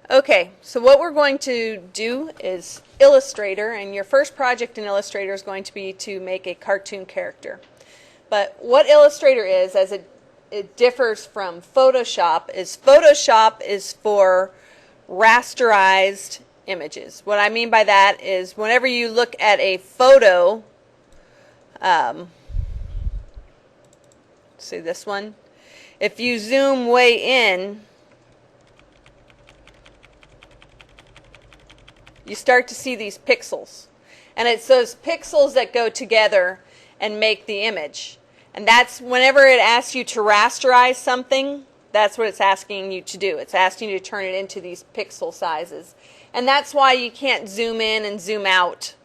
Okay, so what we're going to do is Illustrator, and your first project in Illustrator is going to be to make a cartoon character. But what Illustrator is, as it differs from Photoshop is for rasterized images. What I mean by that is whenever you look at a photo, see this one, if you zoom way in, you start to see these pixels. And it's those pixels that go together and make the image. And that's whenever it asks you to rasterize something, that's what it's asking you to do. It's asking you to turn it into these pixel sizes. And that's why you can't zoom in and zoom out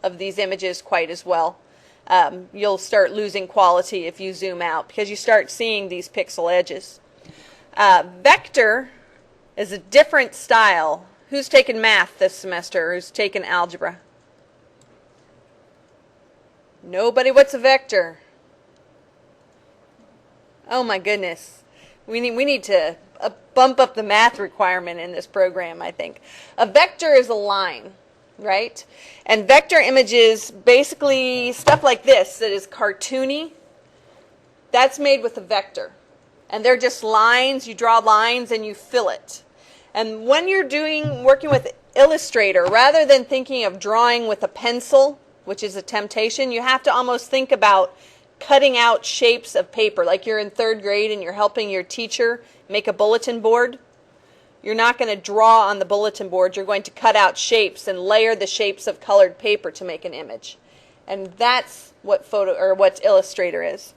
of these images quite as well. You'll start losing quality if you zoom out because you start seeing these pixel edges. Vector is a different style. Who's taken math this semester? Who's taken algebra? Nobody? What's a vector? Oh my goodness. We need to bump up the math requirement in this program, I think. A vector is a line, right? And vector images, basically stuff like this that is cartoony, that's made with a vector. And they're just lines, you draw lines and you fill it. And when you're working with Illustrator, rather than thinking of drawing with a pencil, which is a temptation, you have to almost think about cutting out shapes of paper. Like you're in 3rd grade and you're helping your teacher make a bulletin board. You're not going to draw on the bulletin board. You're going to cut out shapes and layer the shapes of colored paper to make an image. And that's what Illustrator is.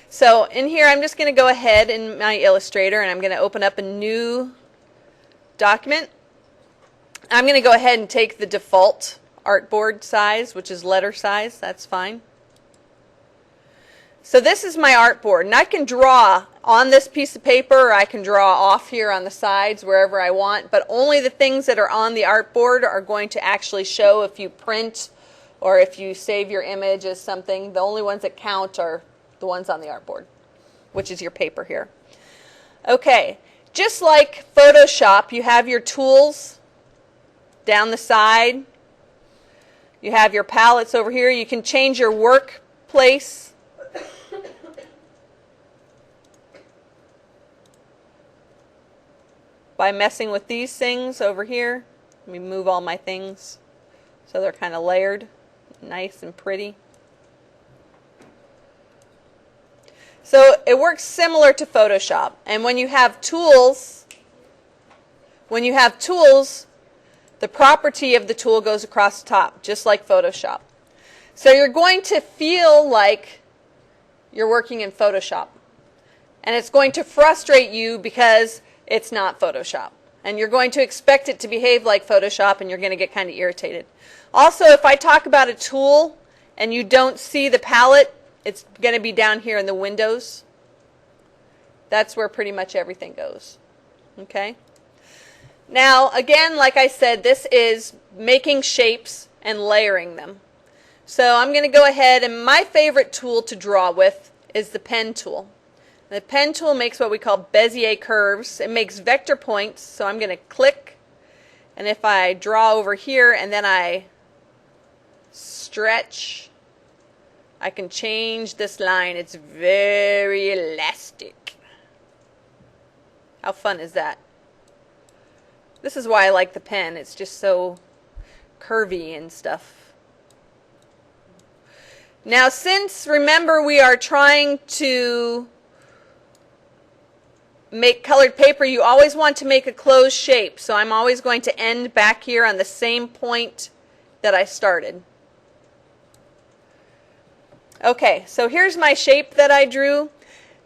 So in here, I'm just going to go ahead in my Illustrator and I'm going to open up a new document. I'm going to go ahead and take the default artboard size, which is letter size. That's fine. So this is my artboard, and I can draw on this piece of paper, or I can draw off here on the sides, wherever I want, but only the things that are on the artboard are going to actually show if you print or if you save your image as something. The only ones that count are the ones on the artboard, which is your paper here. Okay. Just like Photoshop, you have your tools down the side. You have your palettes over here. You can change your workplace. By messing with these things over here. Let me move all my things so they're kind of layered, nice and pretty. So it works similar to Photoshop. And when you have tools, the property of the tool goes across the top, just like Photoshop. So you're going to feel like you're working in Photoshop. And it's going to frustrate you because it's not Photoshop. And you're going to expect it to behave like Photoshop and you're going to get kind of irritated. Also, if I talk about a tool and you don't see the palette, it's going to be down here in the windows. That's where pretty much everything goes. Okay? Now, again, like I said, this is making shapes and layering them. So I'm going to go ahead, and my favorite tool to draw with is the pen tool. The pen tool makes what we call Bezier curves. It makes vector points, so I'm going to click, and if I draw over here and then I stretch, I can change this line. It's very elastic. How fun is that? This is why I like the pen. It's just so curvy and stuff. Now, since, remember, we are trying to make colored paper, you always want to make a closed shape. So I'm always going to end back here on the same point that I started. Okay, so here's my shape that I drew.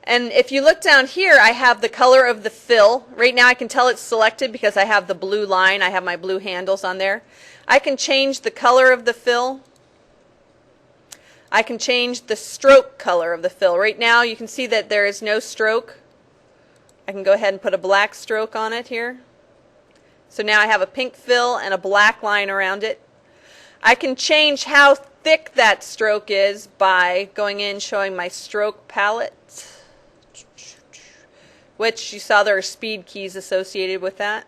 And if you look down here, I have the color of the fill. Right now I can tell it's selected because I have the blue line. I have my blue handles on there. I can change the color of the fill. I can change the stroke color of the fill. Right now you can see that there is no stroke. I can go ahead and put a black stroke on it here. So now I have a pink fill and a black line around it. I can change how thick that stroke is by going in, showing my stroke palette, which you saw there are speed keys associated with that.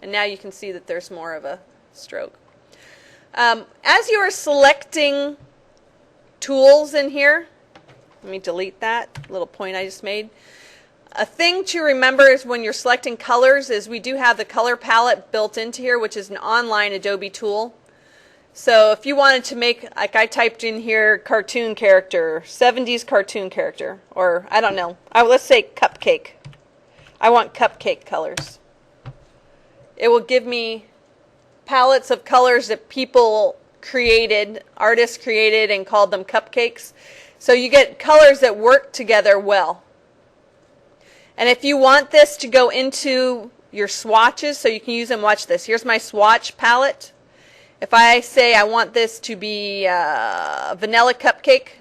And now you can see that there's more of a stroke. As you are selecting tools in here, let me delete that little point I just made. A thing to remember is when you're selecting colors is we do have the color palette built into here, which is an online Adobe tool. So if you wanted to make, like I typed in here, cartoon character, 70s cartoon character, or I don't know, let's say cupcake. I want cupcake colors. It will give me palettes of colors that people created, artists created, and called them cupcakes. So you get colors that work together well. And if you want this to go into your swatches, so you can use them, watch this. Here's my swatch palette. If I say I want this to be vanilla cupcake,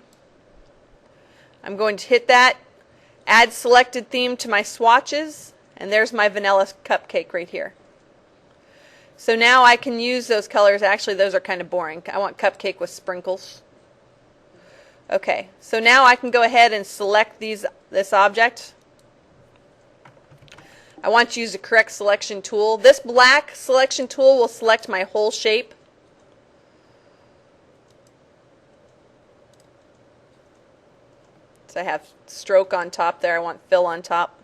I'm going to hit that, add selected theme to my swatches, and there's my vanilla cupcake right here. So now I can use those colors. Actually, those are kind of boring. I want cupcake with sprinkles. Okay, so now I can go ahead and select this object. I want to use the correct selection tool. This black selection tool will select my whole shape. So I have stroke on top there. I want fill on top.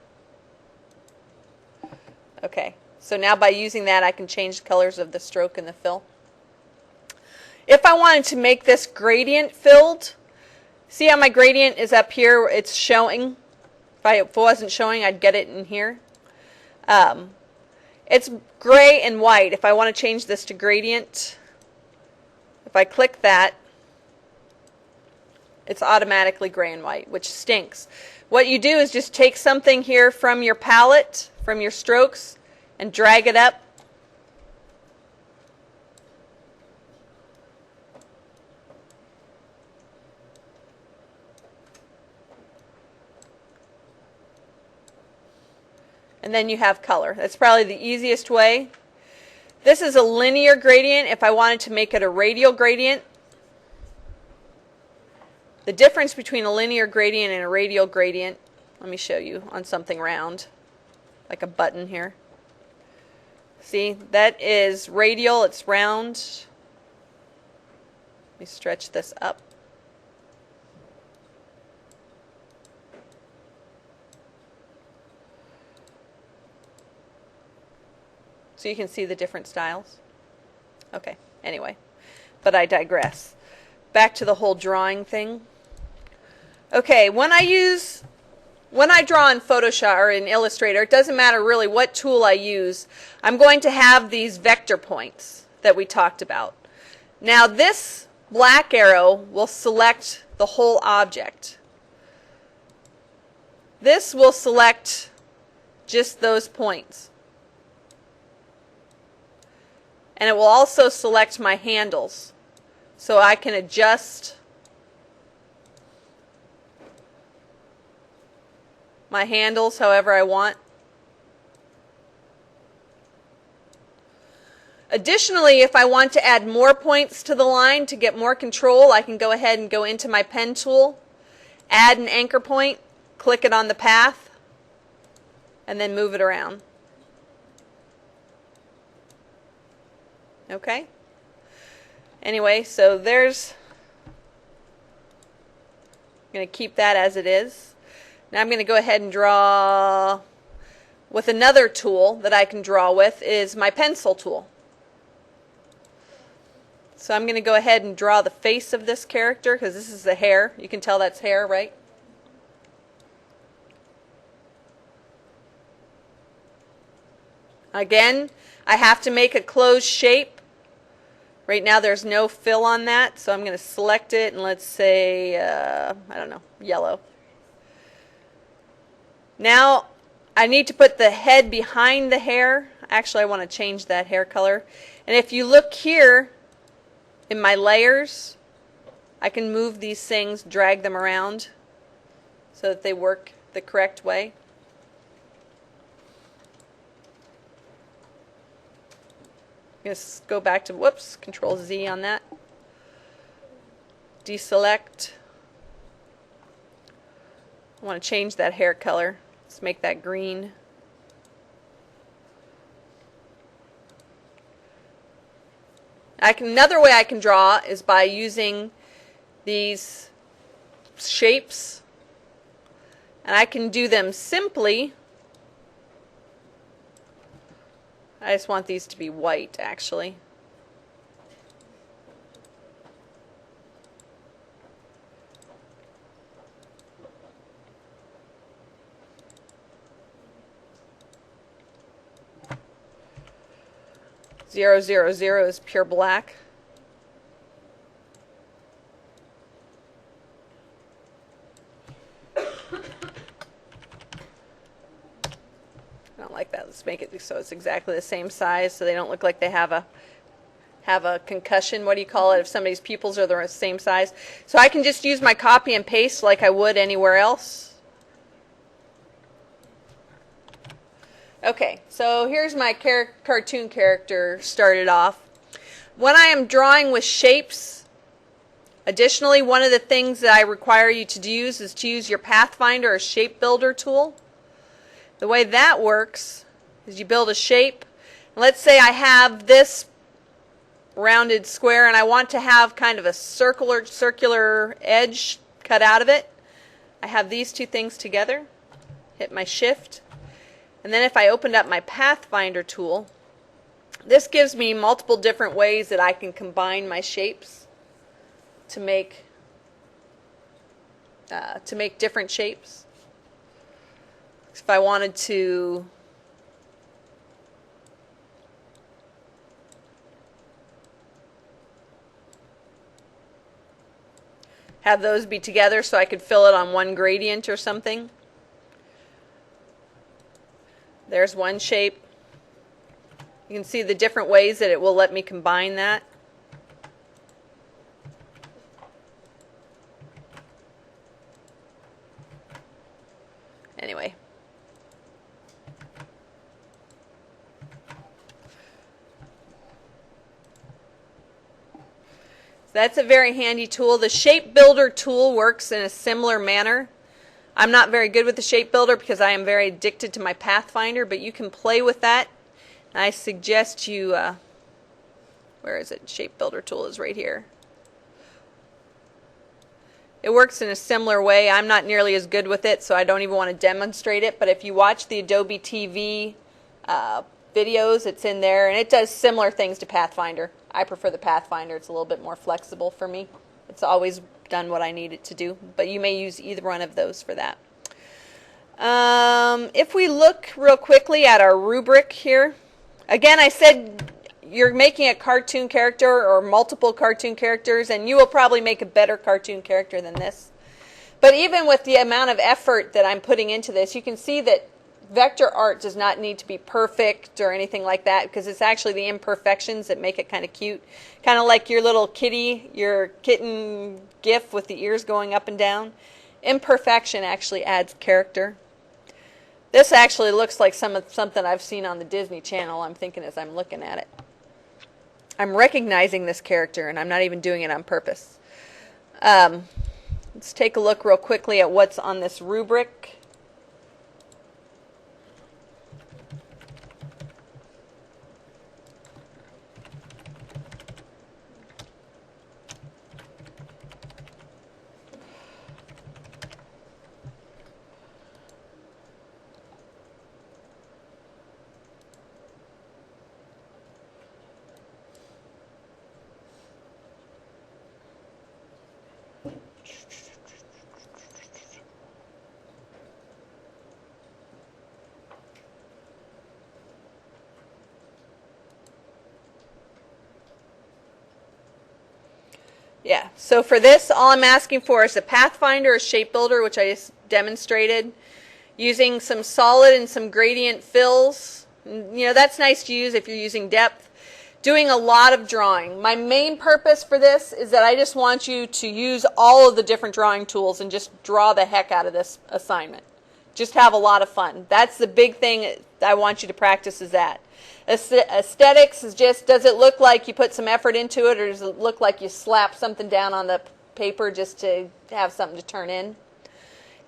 Okay, so now by using that I can change the colors of the stroke and the fill. If I wanted to make this gradient filled, see how my gradient is up here? It's showing. If it wasn't showing, I'd get it in here. It's gray and white. If I want to change this to gradient, if I click that, it's automatically gray and white, which stinks. What you do is just take something here from your palette, from your strokes, and drag it up. And then you have color. That's probably the easiest way. This is a linear gradient. If I wanted to make it a radial gradient, the difference between a linear gradient and a radial gradient, let me show you on something round, like a button here. See, that is radial, it's round. Let me stretch this up. So you can see the different styles. Okay, anyway, but I digress. Back to the whole drawing thing. Okay, when I draw in Photoshop or in Illustrator, it doesn't matter really what tool I use, I'm going to have these vector points that we talked about. Now this black arrow will select the whole object. This will select just those points. And it will also select my handles, so I can adjust my handles however I want. Additionally, if I want to add more points to the line to get more control, I can go ahead and go into my pen tool, add an anchor point, click it on the path, and then move it around. Okay? Anyway, so I'm going to keep that as it is. Now I'm going to go ahead and draw with another tool that I can draw with is my pencil tool. So I'm going to go ahead and draw the face of this character because this is the hair. You can tell that's hair, right? Again, I have to make a closed shape. Right now there's no fill on that, so I'm going to select it and let's say, I don't know, yellow. Now I need to put the head behind the hair. Actually, I want to change that hair color. And if you look here in my layers, I can move these things, drag them around so that they work the correct way. Just go back to, whoops, Control Z on that. Deselect. I want to change that hair color. Let's make that green. Another way I can draw is by using these shapes, and I can do them simply. I just want these to be white, actually. Zero, zero, zero is pure black. I don't like that. Let's make it so it's exactly the same size, so they don't look like they have a concussion. What do you call it if somebody's pupils are the same size? So I can just use my copy and paste like I would anywhere else. Okay, so here's my cartoon character started off. When I am drawing with shapes, additionally, one of the things that I require you to use is to use your Pathfinder or Shape Builder tool. The way that works is you build a shape. Let's say I have this rounded square and I want to have kind of a circular edge cut out of it. I have these two things together, hit my shift. And then if I opened up my Pathfinder tool, this gives me multiple different ways that I can combine my shapes to make different shapes. If I wanted to have those be together so I could fill it on one gradient or something. There's one shape. You can see the different ways that it will let me combine that. Anyway. That's a very handy tool. The Shape Builder tool works in a similar manner. I'm not very good with the Shape Builder because I am very addicted to my Pathfinder, but you can play with that. I suggest you, where is it? Shape Builder tool is right here. It works in a similar way. I'm not nearly as good with it, so I don't even want to demonstrate it, but if you watch the Adobe TV videos, it's in there, and it does similar things to Pathfinder. I prefer the Pathfinder. It's a little bit more flexible for me. It's always done what I need it to do, but you may use either one of those for that. If we look real quickly at our rubric here, again, I said you're making a cartoon character or multiple cartoon characters, and you will probably make a better cartoon character than this. But even with the amount of effort that I'm putting into this, you can see that vector art does not need to be perfect or anything like that, because it's actually the imperfections that make it kind of cute. Kind of like your little kitty, your kitten gif with the ears going up and down. Imperfection actually adds character. This actually looks like something I've seen on the Disney Channel, I'm thinking as I'm looking at it. I'm recognizing this character, and I'm not even doing it on purpose. Let's take a look real quickly at what's on this rubric. Yeah, so for this, all I'm asking for is a Pathfinder or Shape Builder, which I just demonstrated, using some solid and some gradient fills. You know, that's nice to use if you're using depth. Doing a lot of drawing. My main purpose for this is that I just want you to use all of the different drawing tools and just draw the heck out of this assignment. Just have a lot of fun. That's the big thing I want you to practice, is that. Aesthetics is just, does it look like you put some effort into it, or does it look like you slap something down on the paper just to have something to turn in?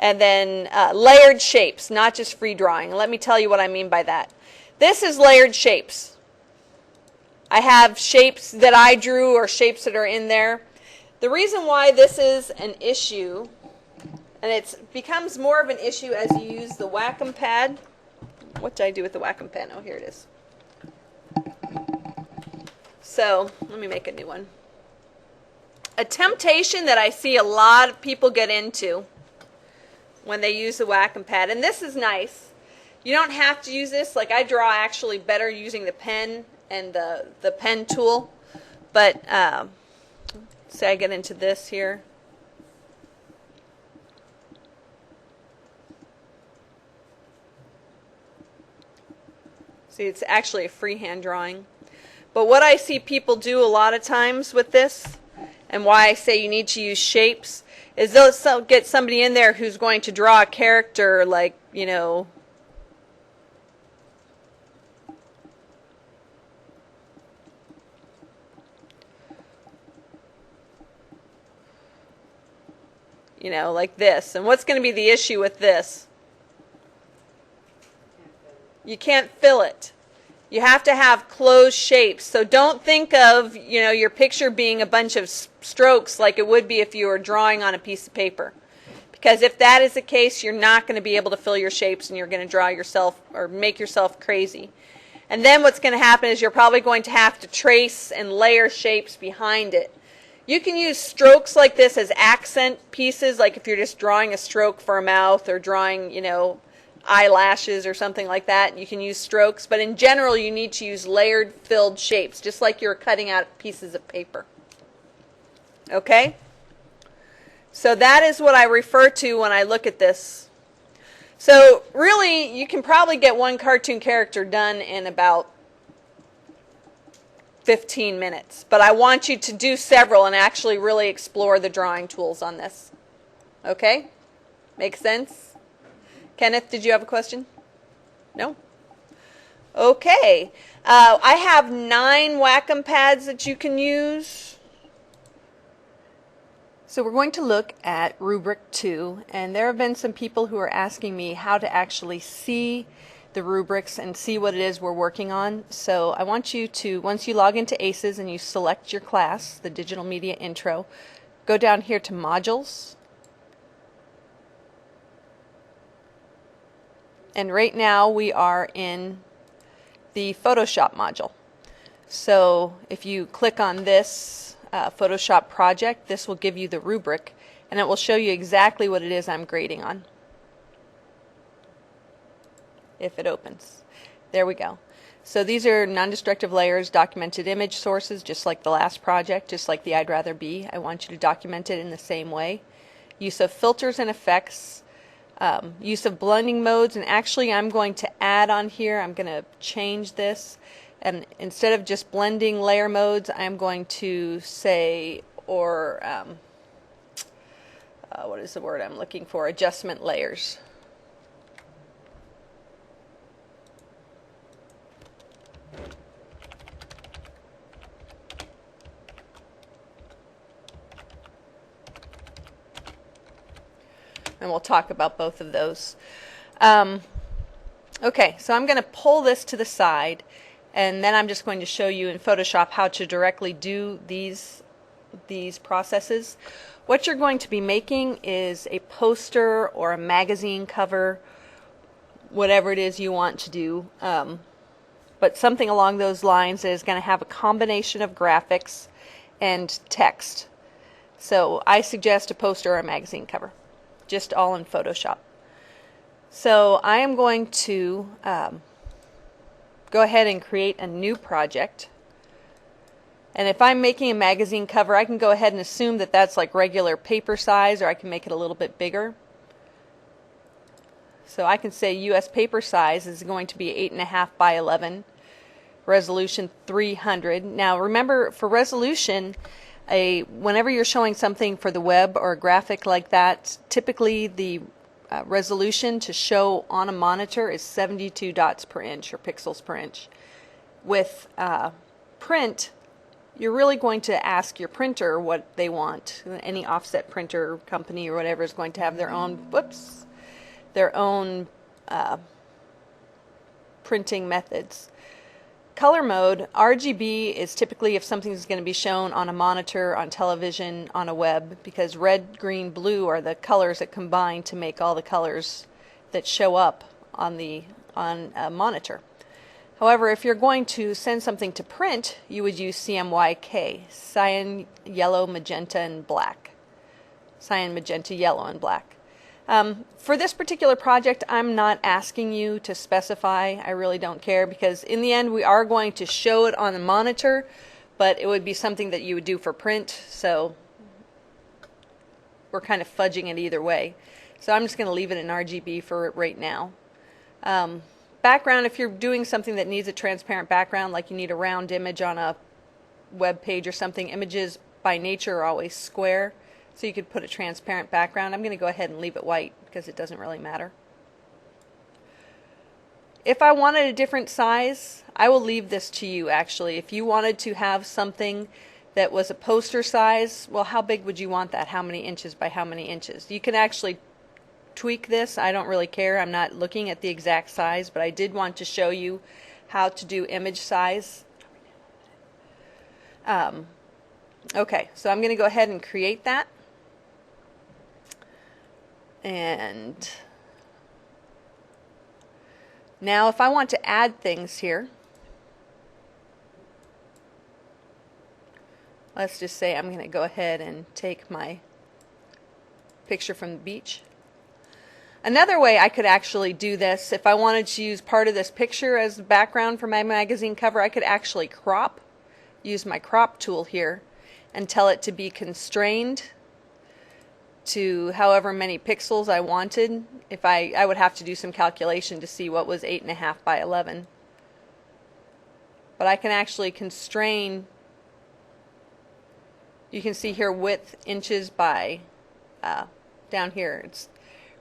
And then layered shapes, not just free drawing. Let me tell you what I mean by that. This is layered shapes. I have shapes that I drew or shapes that are in there. The reason why this is an issue, and it becomes more of an issue as you use the Wacom pad. What did I do with the Wacom pen? Oh, here it is. So let me make a new one. A temptation that I see a lot of people get into when they use the Wacom pad, and this is nice. You don't have to use this. Like, I draw actually better using the pen and the pen tool. But say I get into this here. See, it's actually a freehand drawing. But what I see people do a lot of times with this, and why I say you need to use shapes, is they'll get somebody in there who's going to draw a character like, you know, like this. And what's going to be the issue with this? You can't fill it. You have to have closed shapes. So don't think of, your picture being a bunch of strokes like it would be if you were drawing on a piece of paper. Because if that is the case, you're not going to be able to fill your shapes and you're going to draw yourself or make yourself crazy. And then what's going to happen is you're probably going to have to trace and layer shapes behind it. You can use strokes like this as accent pieces, like if you're just drawing a stroke for a mouth or drawing, eyelashes or something like that. You can use strokes, but in general you need to use layered filled shapes, just like you're cutting out pieces of paper. Okay? So that is what I refer to when I look at this. So really, you can probably get one cartoon character done in about 15 minutes, but I want you to do several and actually really explore the drawing tools on this. Okay? Make sense? Kenneth, did you have a question? No? Okay. I have 9 Wacom pads that you can use. So we're going to look at rubric 2, and there have been some people who are asking me how to actually see the rubrics and see what it is we're working on. So I want you to, once you log into ACES and you select your class, the Digital Media Intro, go down here to Modules. And right now we are in the Photoshop module. So if you click on this Photoshop project, this will give you the rubric and it will show you exactly what it is I'm grading on. If it opens. There we go. So these are non-destructive layers, documented image sources, just like the last project, just like the I'd Rather Be. I want you to document it in the same way. Use of filters and effects. Use of blending modes, and actually I'm going to add on here, I'm going to change this, and instead of just blending layer modes, I'm going to say, or what is the word I'm looking for, adjustment layers. And we'll talk about both of those. Okay, so I'm going to pull this to the side, and then I'm just going to show you in Photoshop how to directly do these processes. What you're going to be making is a poster or a magazine cover, whatever it is you want to do, but something along those lines that is going to have a combination of graphics and text. So I suggest a poster or a magazine cover. Just all in Photoshop. So I am going to go ahead and create a new project. And if I'm making a magazine cover, I can go ahead and assume that that's like regular paper size, or I can make it a little bit bigger. So I can say US paper size is going to be 8.5 by 11, resolution 300. Now remember, for resolution, whenever you're showing something for the web or a graphic like that, typically the resolution to show on a monitor is 72 dots per inch or pixels per inch. With print, you're really going to ask your printer what they want. Any offset printer company or whatever is going to have their own, their own printing methods. color mode, RGB is typically if something's going to be shown on a monitor, on television, on a web, because red, green, blue are the colors that combine to make all the colors that show up on a monitor. However, if you're going to send something to print, you would use CMYK, cyan, yellow, magenta, and black. Cyan, magenta, yellow, and black. For this particular project, I'm not asking you to specify. I really don't care, because in the end we are going to show it on the monitor, but it would be something that you would do for print, so we're kind of fudging it either way. So I'm just going to leave it in RGB for right now. Background, if you're doing something that needs a transparent background, like you need a round image on a web page or something, images by nature are always square, so you could put a transparent background. I'm going to go ahead and leave it white because it doesn't really matter. If I wanted a different size, I will leave this to you actually. If you wanted to have something that was a poster size, well, how big would you want that? How many inches by how many inches? You can actually tweak this. I don't really care. I'm not looking at the exact size, but I did want to show you how to do image size. Okay, so I'm going to go ahead and create that. And now if I want to add things here, let's just say I'm going to go ahead and take my picture from the beach. Another way I could actually do this, if I wanted to use part of this picture as the background for my magazine cover, I could actually crop, use my crop tool here, and tell it to be constrained to however many pixels I wanted. If I would have to do some calculation to see what was 8.5 by 11. But I can actually constrain, you can see here width inches by, down here, it's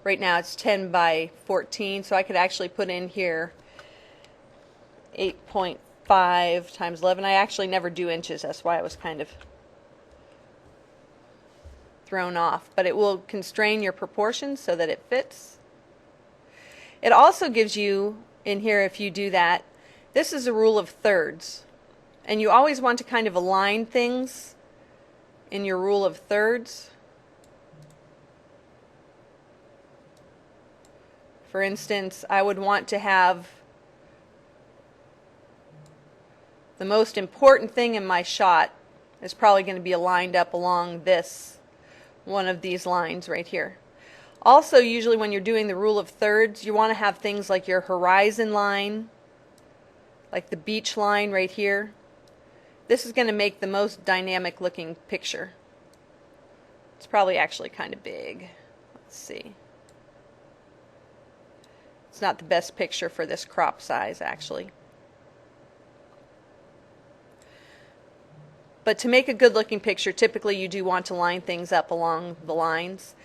right now it's 10 by 14, so I could actually put in here 8.5 times 11. I actually never do inches, that's why I was kind of thrown off, but it will constrain your proportions so that it fits. It also gives you in here, if you do that, this is a rule of thirds, and you always want to kind of align things in your rule of thirds. For instance, I would want to have the most important thing in my shot is probably going to be aligned up along this one of these lines right here. Also, usually when you're doing the rule of thirds, you want to have things like your horizon line, like the beach line right here. This is going to make the most dynamic looking picture. It's probably actually kind of big. Let's see. It's not the best picture for this crop size actually. But to make a good looking picture, typically you do want to line things up along the lines.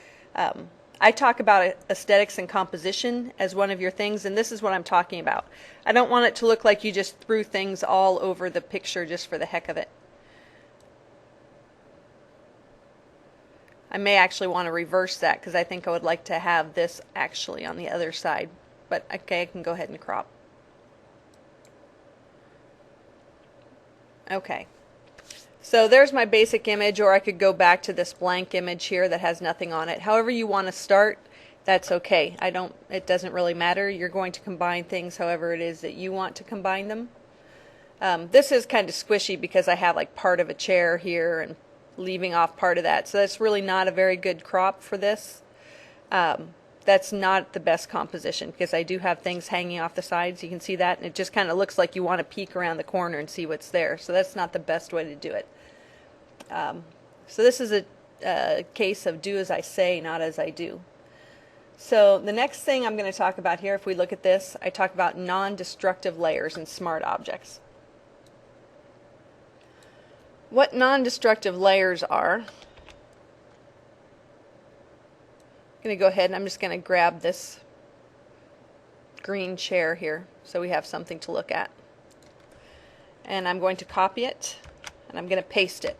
I talk about aesthetics and composition as one of your things, and this is what I'm talking about. I don't want it to look like you just threw things all over the picture just for the heck of it. I may actually want to reverse that because I think I would like to have this actually on the other side. But okay, I can go ahead and crop. Okay. So there's my basic image, or I could go back to this blank image here that has nothing on it. However you want to start, that's okay. It doesn't really matter. You're going to combine things however it is that you want to combine them. This is kind of squishy because I have like part of a chair here and leaving off part of that. So that's really not a very good crop for this. That's not the best composition because I do have things hanging off the sides. You can see that, and it just kind of looks like you want to peek around the corner and see what's there. So that's not the best way to do it. So this is a case of do as I say, not as I do. So the next thing I'm going to talk about here, if we look at this, I talk about non-destructive layers in smart objects. What non-destructive layers are, I'm going to go ahead and I'm just going to grab this green chair here so we have something to look at. And I'm going to copy it and I'm going to paste it.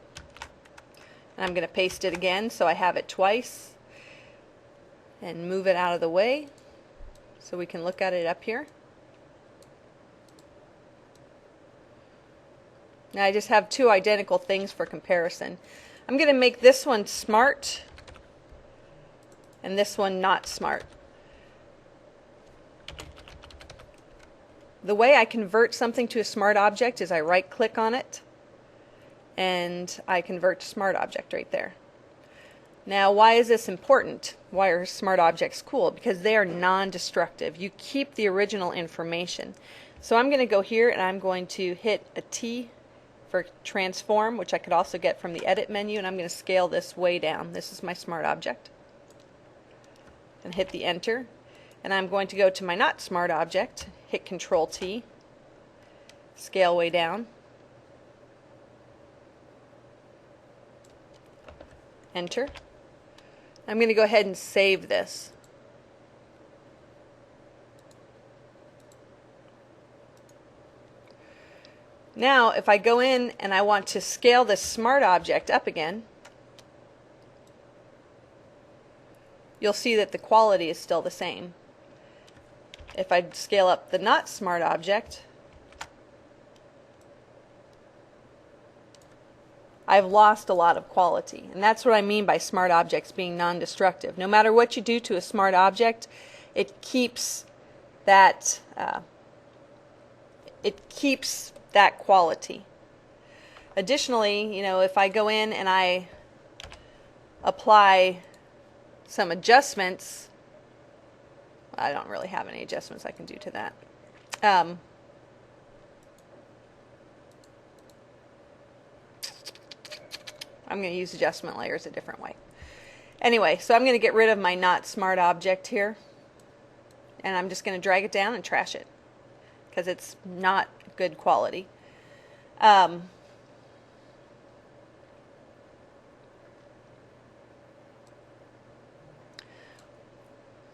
And I'm going to paste it again so I have it twice and move it out of the way so we can look at it up here. Now I just have two identical things for comparison. I'm going to make this one smart and this one not smart. The way I convert something to a smart object is I right click on it and I convert to smart object right there. Now, why is this important? Why are smart objects cool? Because they are non-destructive. You keep the original information. So I'm going to go here and I'm going to hit a T for transform, which I could also get from the edit menu, and I'm going to scale this way down. This is my smart object. And hit the enter. And I'm going to go to my not smart object, hit Control T, scale way down, enter. I'm going to go ahead and save this. Now, if I go in and I want to scale this smart object up again, you'll see that the quality is still the same. If I scale up the not smart object, I've lost a lot of quality. And that's what I mean by smart objects being non-destructive. No matter what you do to a smart object, it keeps that quality. Additionally, you know, if I go in and I apply some adjustments, I don't really have any adjustments I can do to that. I'm going to use adjustment layers a different way. Anyway, so I'm going to get rid of my not smart object here, and I'm just going to drag it down and trash it because it's not good quality.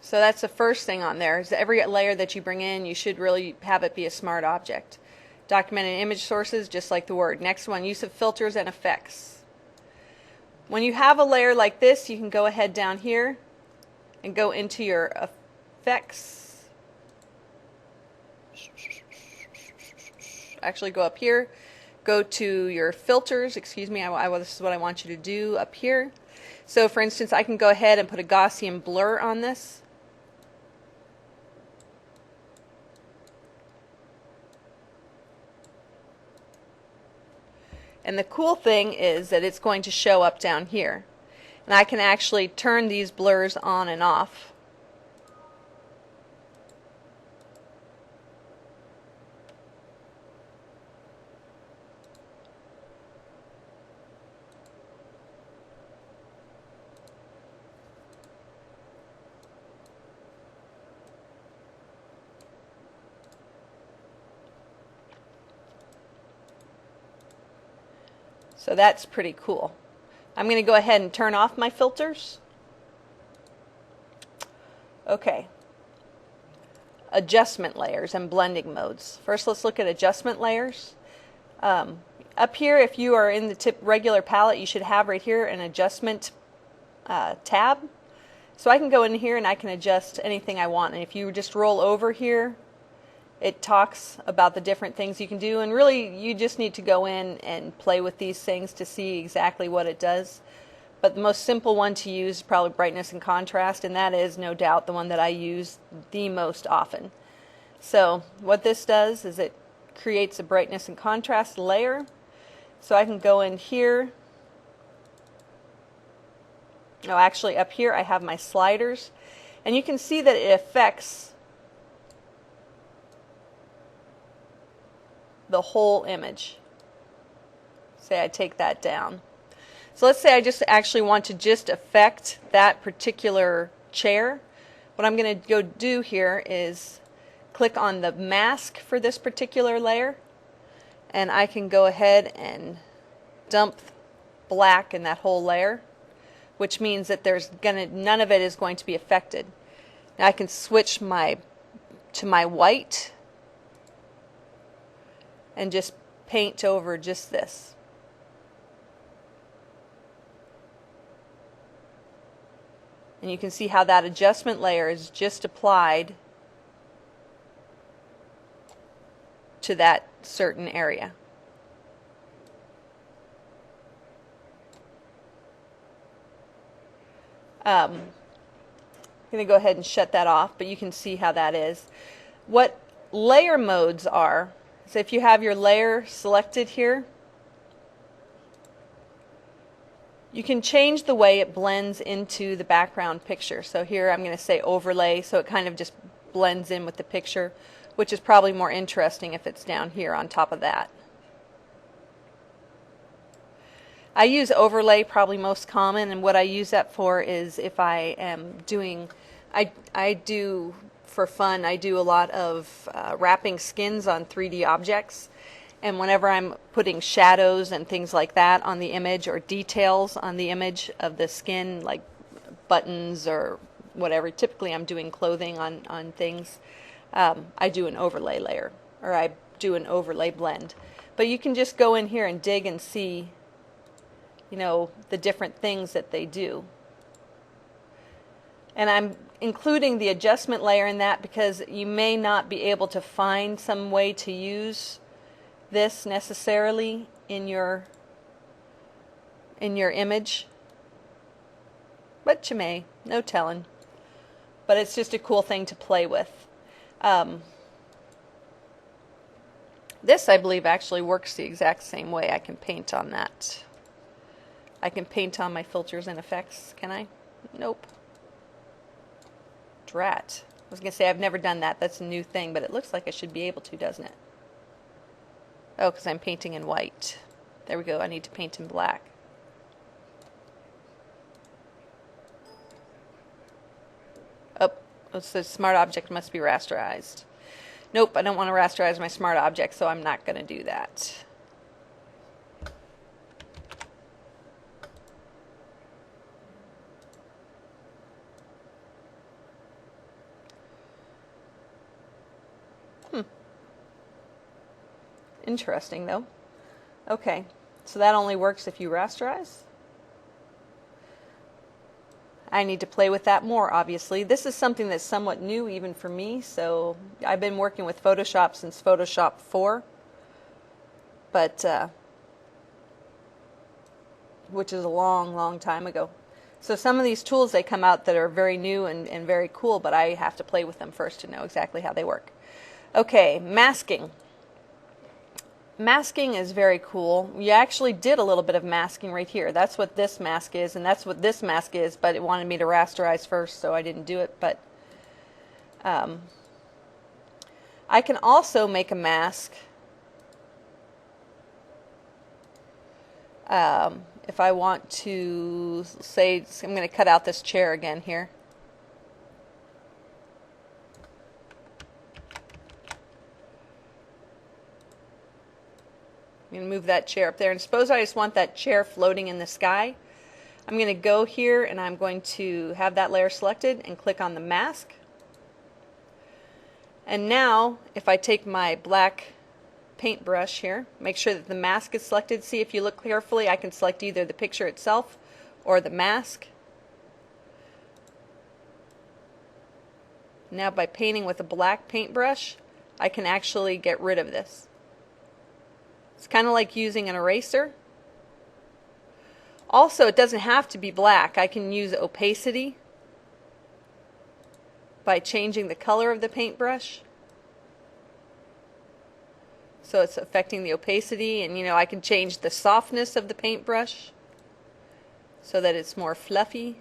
So that's the first thing on there, is every layer that you bring in, you should really have it be a smart object. Documented image sources, just like the word. Next one, use of filters and effects. When you have a layer like this, you can go ahead down here and go into your effects. Actually go up here, go to your filters, excuse me, this is what I want you to do up here. So for instance, I can go ahead and put a Gaussian blur on this. And the cool thing is that it's going to show up down here. And I can actually turn these blurs on and off. So that's pretty cool. I'm going to go ahead and turn off my filters. Okay. Adjustment layers and blending modes. First, let's look at adjustment layers. Up here, if you are in the regular palette, you should have right here an adjustment tab. So I can go in here and I can adjust anything I want. And if you just roll over here, it talks about the different things you can do, and really you just need to go in and play with these things to see exactly what it does. But the most simple one to use is probably brightness and contrast, and that is no doubt the one that I use the most often. So what this does is it creates a brightness and contrast layer. So I can go in here. No, actually up here I have my sliders, and you can see that it affects the whole image. Say I take that down. So let's say I just actually want to just affect that particular chair. What I'm going to go do here is click on the mask for this particular layer, and I can go ahead and dump black in that whole layer, which means that none of it is going to be affected. Now I can switch to my white and just paint over just this. And you can see how that adjustment layer is just applied to that certain area. I'm going to go ahead and shut that off, but you can see how that is. What layer modes are, so if you have your layer selected here, you can change the way it blends into the background picture. So here I'm going to say overlay, so it kind of just blends in with the picture, which is probably more interesting if it's down here on top of that. I use overlay probably most common, and what I use that for is if I am doing, I do for fun, I do a lot of wrapping skins on 3D objects. And whenever I'm putting shadows and things like that on the image, or details on the image of the skin, like buttons or whatever, typically I'm doing clothing on things, I do an overlay layer, or I do an overlay blend. But you can just go in here and dig and see, you know, the different things that they do. And I'm including the adjustment layer in that because you may not be able to find some way to use this necessarily in your image, but you may, no telling. But it's just a cool thing to play with. This, I believe, actually works the exact same way. I can paint on that. I can paint on my filters and effects, can I? Nope. Drat. I was going to say I've never done that. That's a new thing, but it looks like I should be able to, doesn't it? Oh, because I'm painting in white. There we go. I need to paint in black. Oh, it says smart object must be rasterized. Nope, I don't want to rasterize my smart object, so I'm not going to do that. Interesting, though. Okay, so that only works if you rasterize. I need to play with that more, obviously. This is something that's somewhat new even for me, so I've been working with Photoshop since Photoshop 4, but which is a long, long time ago. So some of these tools, they come out that are very new and very cool, but I have to play with them first to know exactly how they work. Okay, masking. Masking is very cool. We actually did a little bit of masking right here. That's what this mask is, and that's what this mask is, but it wanted me to rasterize first, so I didn't do it. But I can also make a mask if I want to, say, I'm going to cut out this chair again here. I'm going to move that chair up there, and suppose I just want that chair floating in the sky. I'm going to go here and I'm going to have that layer selected and click on the mask. And now if I take my black paintbrush here, make sure that the mask is selected. See, if you look carefully, I can select either the picture itself or the mask. Now by painting with a black paintbrush, I can actually get rid of this. It's kind of like using an eraser. Also, it doesn't have to be black. I can use opacity by changing the color of the paintbrush. So it's affecting the opacity, and you know, I can change the softness of the paintbrush so that it's more fluffy.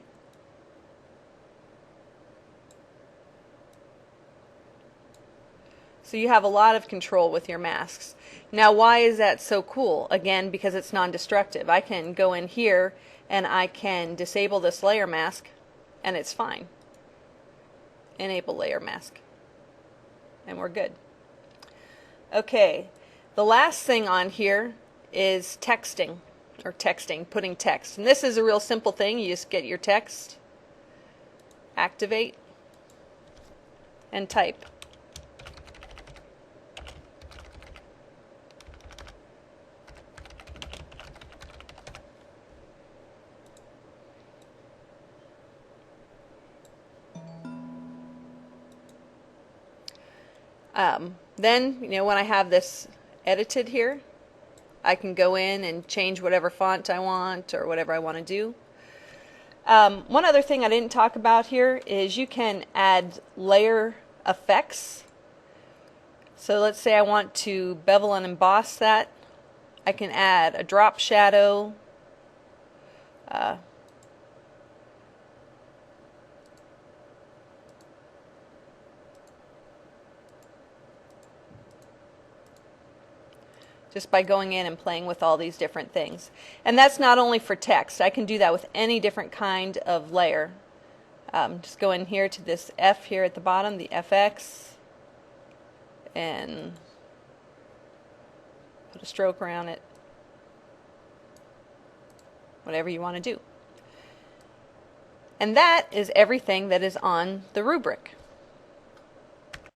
So you have a lot of control with your masks. Now, why is that so cool? Again, because it's non-destructive. I can go in here and I can disable this layer mask and it's fine. Enable layer mask. And we're good. Okay, the last thing on here is texting, or texting, putting text. And this is a real simple thing. You just get your text, activate, and type. Then, you know, when I have this edited here, I can go in and change whatever font I want or whatever I want to do. One other thing I didn't talk about here is you can add layer effects. So let's say I want to bevel and emboss that. I can add a drop shadow, just by going in and playing with all these different things. And that's not only for text. I can do that with any different kind of layer. Just go in here to this F here at the bottom, the FX, and put a stroke around it. Whatever you want to do. And that is everything that is on the rubric.